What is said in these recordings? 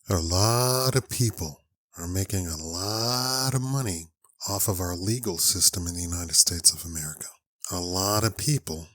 A lot of people are making a lot of money off of our legal system in the United States of America. A lot of people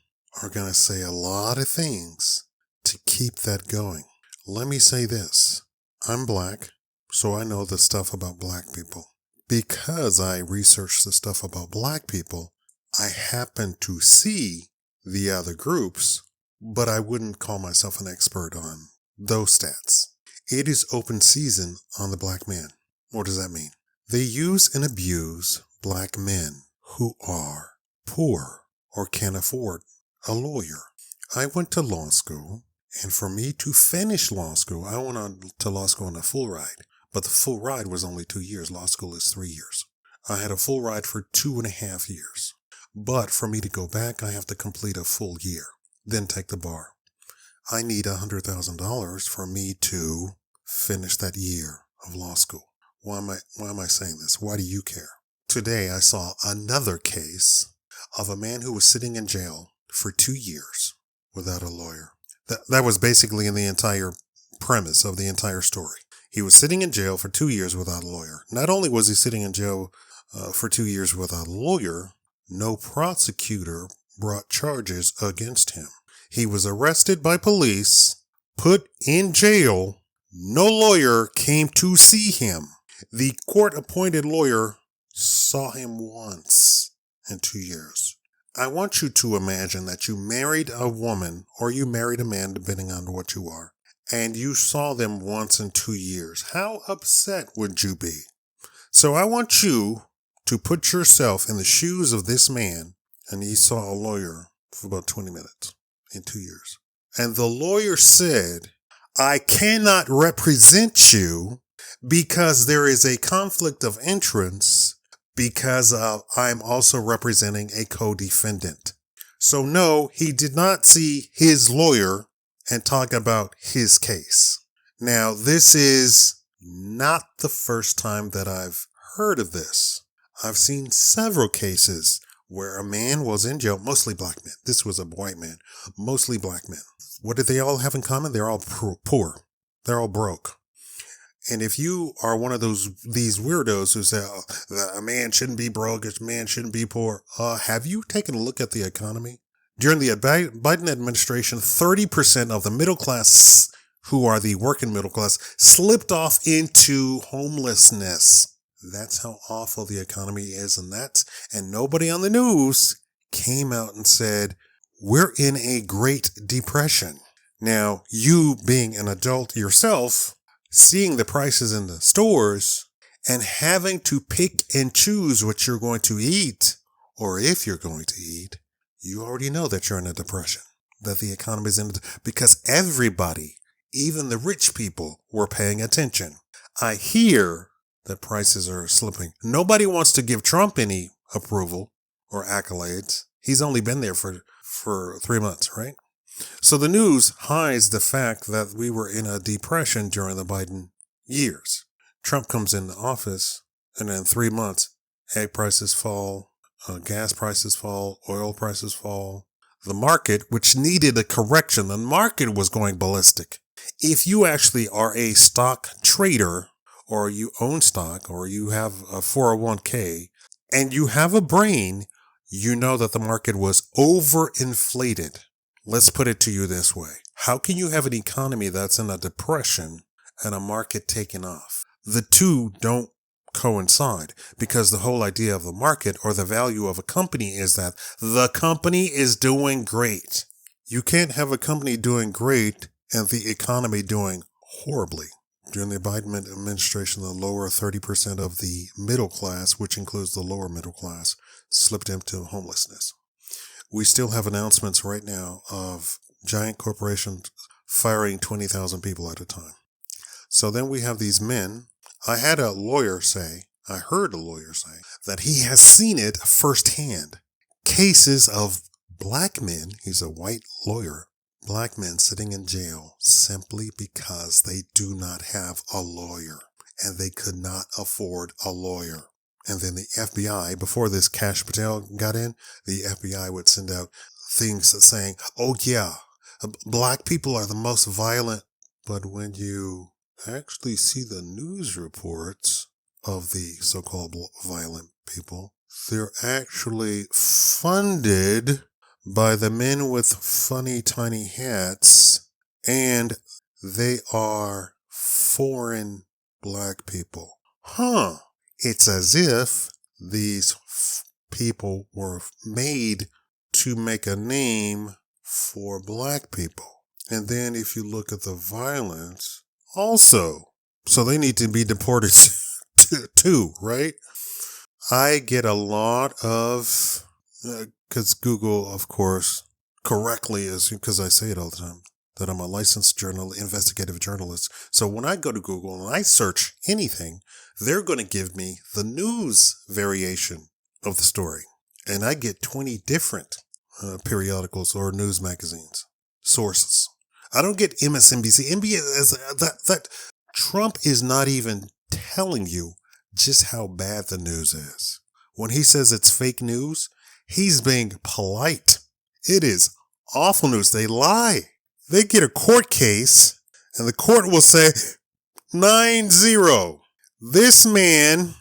are going to say a lot of things to keep that going. Let me say this. I'm black, so I know the stuff about black people. Because I research the stuff about black people, I happen to see the other groups, but I wouldn't call myself an expert on those stats. It is open season on the black man. What does that mean? They use and abuse black men who are poor or can't afford a lawyer. I went to law school, and for me to finish law school, I went on to law school on a full ride. But the full ride was only 2 years. Law school is 3 years. I had a full ride for 2.5 years. But for me to go back, I have to complete a full year, then take the bar. I need $100,000 for me to finish that year of law school. Why am I saying this? Why do you care? Today I saw another case of a man who was sitting in jail for 2 years without a lawyer. That was basically in the entire premise of the entire story. He was sitting in jail for 2 years without a lawyer. Not only was he sitting in jail for 2 years without a lawyer, no prosecutor brought charges against him. He was arrested by police, put in jail. No lawyer came to see him. The court-appointed lawyer saw him once in 2 years. I want you to imagine that you married a woman or you married a man, depending on what you are, and you saw them once in 2 years. How upset would you be? So I want you to put yourself in the shoes of this man, and he saw a lawyer for about 20 minutes in 2 years. And the lawyer said, I cannot represent you because there is a conflict of interest because I'm also representing a co-defendant. So no, he did not see his lawyer and talk about his case. Now, this is not the first time that I've heard of this. I've seen several cases where a man was in jail, mostly black men. This was a white man, mostly black men. What did they all have in common? They're all poor. They're all broke. And if you are one of these weirdos who say a man shouldn't be broke, a man shouldn't be poor, have you taken a look at the economy? During the Biden administration, 30% of the middle class, who are the working middle class, slipped off into homelessness. That's how awful the economy is, and nobody on the news came out and said, we're in a Great Depression. Now, you being an adult yourself, seeing the prices in the stores and having to pick and choose what you're going to eat, or if you're going to eat, you already know that you're in a depression, that the economy is because everybody, even the rich people, were paying attention. I hear that prices are slipping. Nobody wants to give Trump any approval or accolades. He's only been there for 3 months, right? So the news hides the fact that we were in a depression during the Biden years. Trump comes into office, and in 3 months, egg prices fall, gas prices fall, oil prices fall. The market, which needed a correction, the market was going ballistic. If you actually are a stock trader, or you own stock, or you have a 401k, and you have a brain, you know that the market was overinflated. Let's put it to you this way. How can you have an economy that's in a depression and a market taking off? The two don't coincide, because the whole idea of the market or the value of a company is that the company is doing great. You can't have a company doing great and the economy doing horribly. During the Biden administration, the lower 30% of the middle class, which includes the lower middle class, slipped into homelessness. We still have announcements right now of giant corporations firing 20,000 people at a time. So then we have these men. I heard a lawyer say that he has seen it firsthand. Cases of black men, he's a white lawyer, black men sitting in jail simply because they do not have a lawyer and they could not afford a lawyer. And then the FBI, before this Cash Patel got in, the FBI would send out things saying, oh yeah, black people are the most violent. But when you actually see the news reports of the so-called violent people, they're actually funded by the men with funny tiny hats, and they are foreign black people. It's as if these people were made to make a name for black people. And then if you look at the violence, also, so they need to be deported too, right? I get a lot of, because Google, of course, correctly is, because I say it all the time, that I'm a licensed investigative journalist. So when I go to Google and I search anything, they're going to give me the news variation of the story. And I get 20 different periodicals or news magazines, sources. I don't get MSNBC. That Trump is not even telling you just how bad the news is. When he says it's fake news, he's being polite. It is awful news. They lie. They get a court case and the court will say 9-0. This man,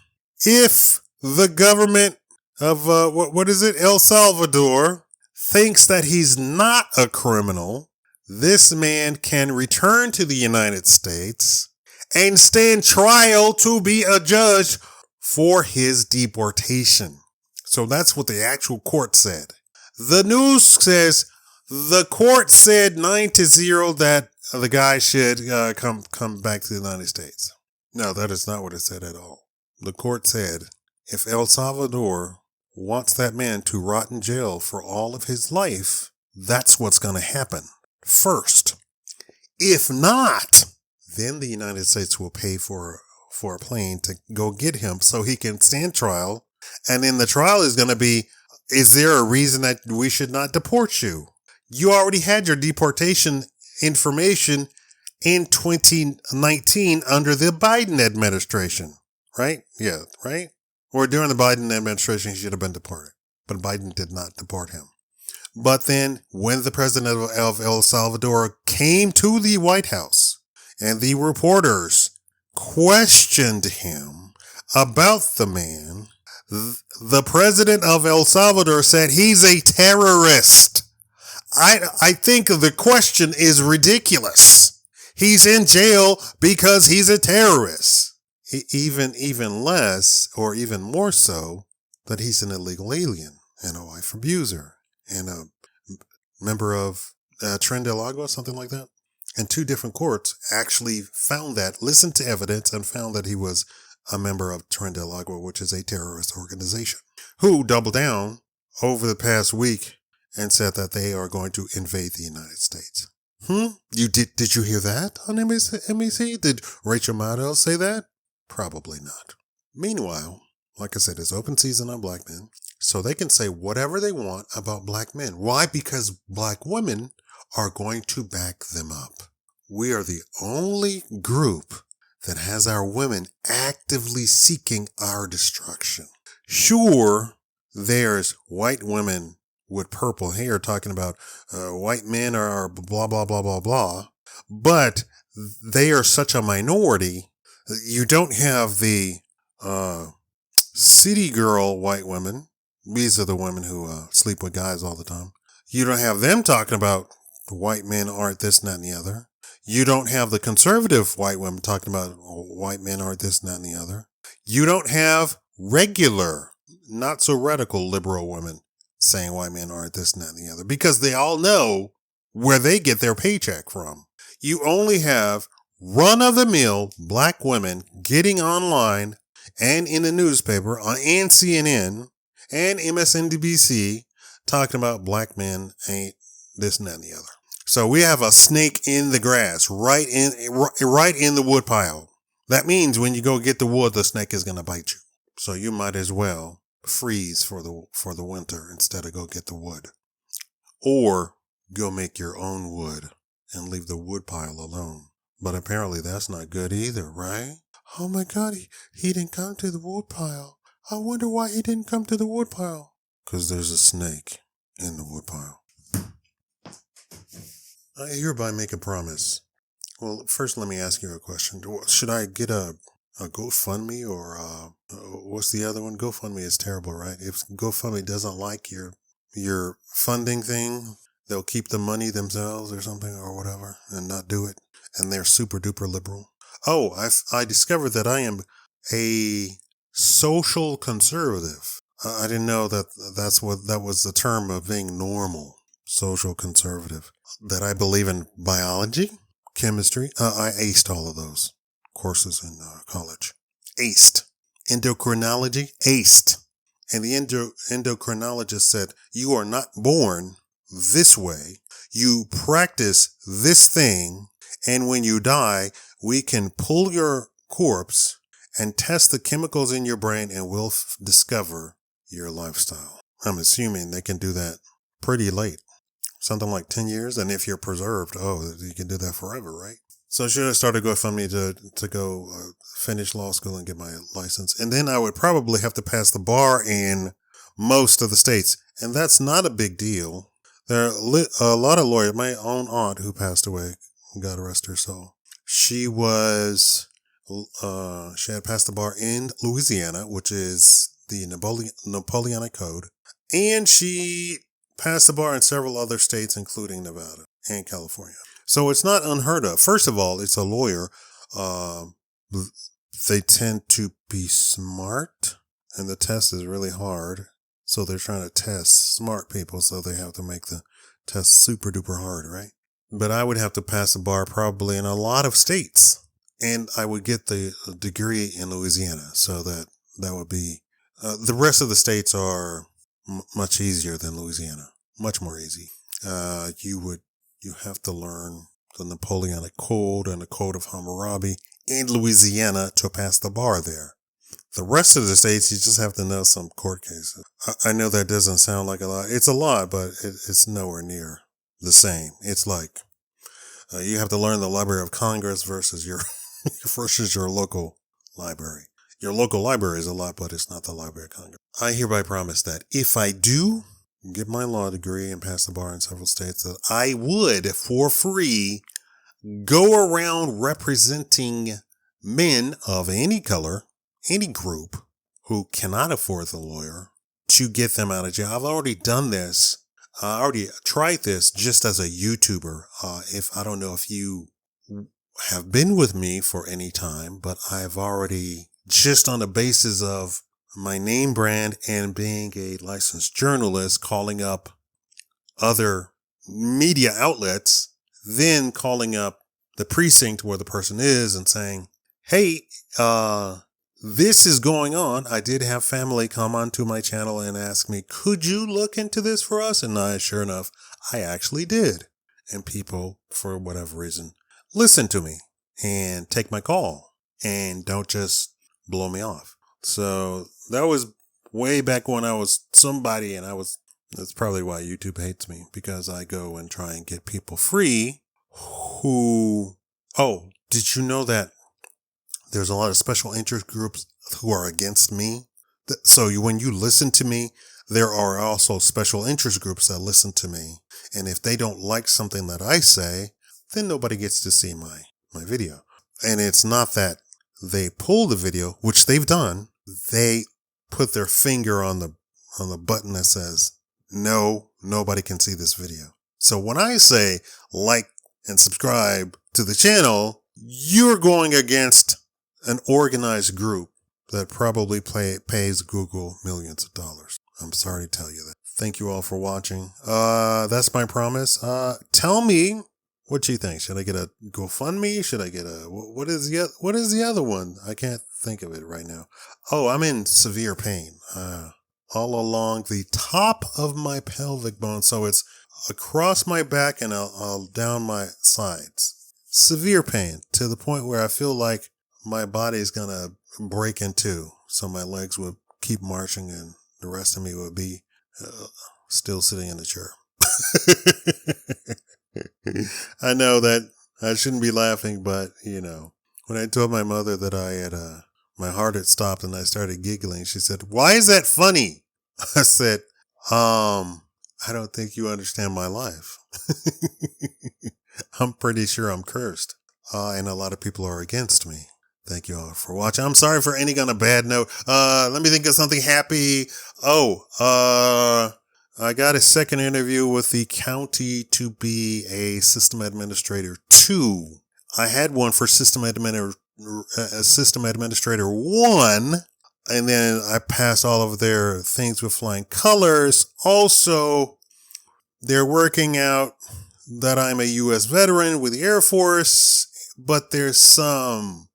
if the government of, what is it? El Salvador thinks that he's not a criminal, this man can return to the United States and stand trial to be adjudged for his deportation. So that's what the actual court said. The news says the court said 9-0 that the guy should come back to the United States. No, that is not what it said at all. The court said if El Salvador wants that man to rot in jail for all of his life, that's what's going to happen first. If not, then the United States will pay for a plane to go get him so he can stand trial. And then the trial is going to be, is there a reason that we should not deport you? You already had your deportation information in 2019 under the Biden administration, right? Yeah, right? Or during the Biden administration, he should have been deported. But Biden did not deport him. But then when the president of El Salvador came to the White House and the reporters questioned him about the man, the president of El Salvador said he's a terrorist. I think the question is ridiculous. He's in jail because he's a terrorist. Even less, or even more so, that he's an illegal alien and a wife abuser and a member of Tren de Agua, something like that. And two different courts actually found that, listened to evidence, and found that he was a member of Tren de Agua, which is a terrorist organization, who doubled down over the past week and said that they are going to invade the United States. Did you hear that on NBC? Did Rachel Maddow say that? Probably not. Meanwhile, like I said, it's open season on black men, so they can say whatever they want about black men. Why? Because black women are going to back them up. We are the only group that has our women actively seeking our destruction. Sure, there's white women with purple hair talking about white men are blah, blah, blah, blah, blah. But they are such a minority. You don't have the city girl white women. These are the women who sleep with guys all the time. You don't have them talking about white men aren't this, that, and the other. You don't have the conservative white women talking about white men aren't this, that, and the other. You don't have regular, not so radical liberal women saying white men aren't this, that, and the other, because they all know where they get their paycheck from. You only have run-of-the-mill black women getting online and in the newspaper and CNN and MSNBC talking about black men ain't this, and that, and the other. So we have a snake in the grass, right in the wood pile. That means when you go get the wood, the snake is going to bite you. So you might as well freeze for the winter instead of go get the wood. Or go make your own wood and leave the wood pile alone. But apparently that's not good either, right? Oh my God, he didn't come to the wood pile. I wonder why he didn't come to the wood pile. 'Cause there's a snake in the wood pile. I hereby make a promise. Well, first, let me ask you a question. Should I get a GoFundMe or what's the other one? GoFundMe is terrible, right? If GoFundMe doesn't like your funding thing, they'll keep the money themselves or something or whatever and not do it. And they're super duper liberal. Oh, I discovered that I am a social conservative. I didn't know that that was the term of being normal. Social conservative. That I believe in biology, chemistry. I aced all of those courses in college. Aced. Endocrinology, aced. And the endocrinologist said, you are not born this way. You practice this thing. And when you die, we can pull your corpse and test the chemicals in your brain and we'll discover your lifestyle. I'm assuming they can do that pretty late. Something like 10 years. And if you're preserved, you can do that forever, right? So should I start a GoFundMe to go finish law school and get my license? And then I would probably have to pass the bar in most of the states. And that's not a big deal. There are a lot of lawyers. My own aunt who passed away, God rest her soul. She had passed the bar in Louisiana, which is the Napoleonic Code. And she passed the bar in several other states, including Nevada and California. So it's not unheard of. First of all, it's a lawyer. They tend to be smart, and the test is really hard. So they're trying to test smart people, so they have to make the test super duper hard, right? But I would have to pass the bar probably in a lot of states, and I would get the degree in Louisiana. So that would be, the rest of the states are much easier than Louisiana, much more easy. You have to learn the Napoleonic Code and the Code of Hammurabi in Louisiana to pass the bar there. The rest of the states, you just have to know some court cases. I know that doesn't sound like a lot. It's a lot, but it's nowhere near the same. It's like you have to learn the Library of Congress versus your local library. Your local library is a lot, but it's not the Library of Congress. I hereby promise that if I do get my law degree and pass the bar in several states, that I would, for free, go around representing men of any color, any group, who cannot afford the lawyer, to get them out of jail. I've already done this. I already tried this just as a YouTuber. I don't know if you have been with me for any time, but I've already, just on the basis of my name brand and being a licensed journalist, calling up other media outlets, then calling up the precinct where the person is and saying, hey, this is going on. I did have family come onto my channel and ask me, could you look into this for us? And sure enough, I actually did. And people, for whatever reason, listen to me and take my call and don't just blow me off. So that was way back when I was somebody, and that's probably why YouTube hates me, because I go and try and get people free did you know that there's a lot of special interest groups who are against me? So when you listen to me, there are also special interest groups that listen to me. And if they don't like something that I say, then nobody gets to see my video. And it's not that they pull the video, which they've done. They put their finger on the button that says, no, nobody can see this video. So when I say like and subscribe to the channel, you're going against an organized group that probably pays Google millions of dollars. I'm sorry to tell you that. Thank you all for watching. That's my promise. Tell me what you think. Should I get a GoFundMe? Should I get what is the other one? I can't think of it right now. Oh, I'm in severe pain. All along the top of my pelvic bone. So it's across my back and I'll down my sides. Severe pain to the point where I feel like my body's going to break in two. So my legs would keep marching and the rest of me would be still sitting in the chair. I know that I shouldn't be laughing, but when I told my mother that I had, my heart had stopped and I started giggling, she said, why is that funny? I said, I don't think you understand my life. I'm pretty sure I'm cursed. and a lot of people are against me. Thank you all for watching. I'm sorry for ending on a bad note. Let me think of something happy. I got a second interview with the county to be a system administrator 2. I had one for system administrator 1, and then I passed all of their things with flying colors. Also, they're working out that I'm a U.S. veteran with the Air Force, but there's some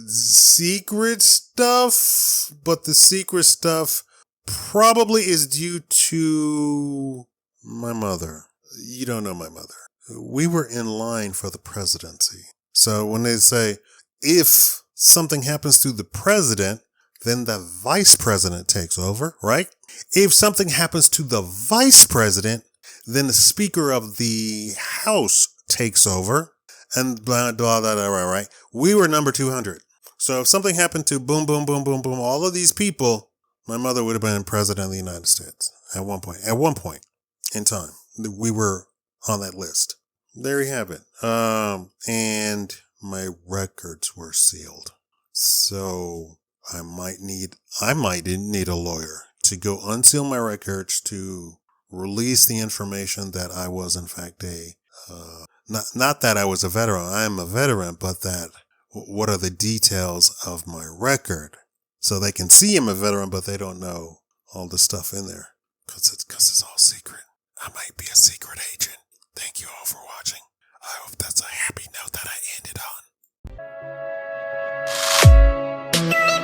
secret stuff, but the secret stuff probably is due to my mother. You don't know my mother. We were in line for the presidency. So when they say, if something happens to the president, then the vice president takes over, right? If something happens to the vice president, then the Speaker of the House takes over, and blah, blah, blah, blah, right? We were number 200. So if something happened to boom, boom, boom, boom, boom, all of these people, my mother would have been president of the United States at one point. At one point in time, we were on that list. There you have it. And my records were sealed. So I might need a lawyer to go unseal my records to release the information that I was in fact not that I was a veteran. I am a veteran, but that what are the details of my record, so they can see I'm a veteran, but they don't know all the stuff in there because it's all secret. I might be a secret agent. Thank you all for watching. I hope that's a happy note that I ended on.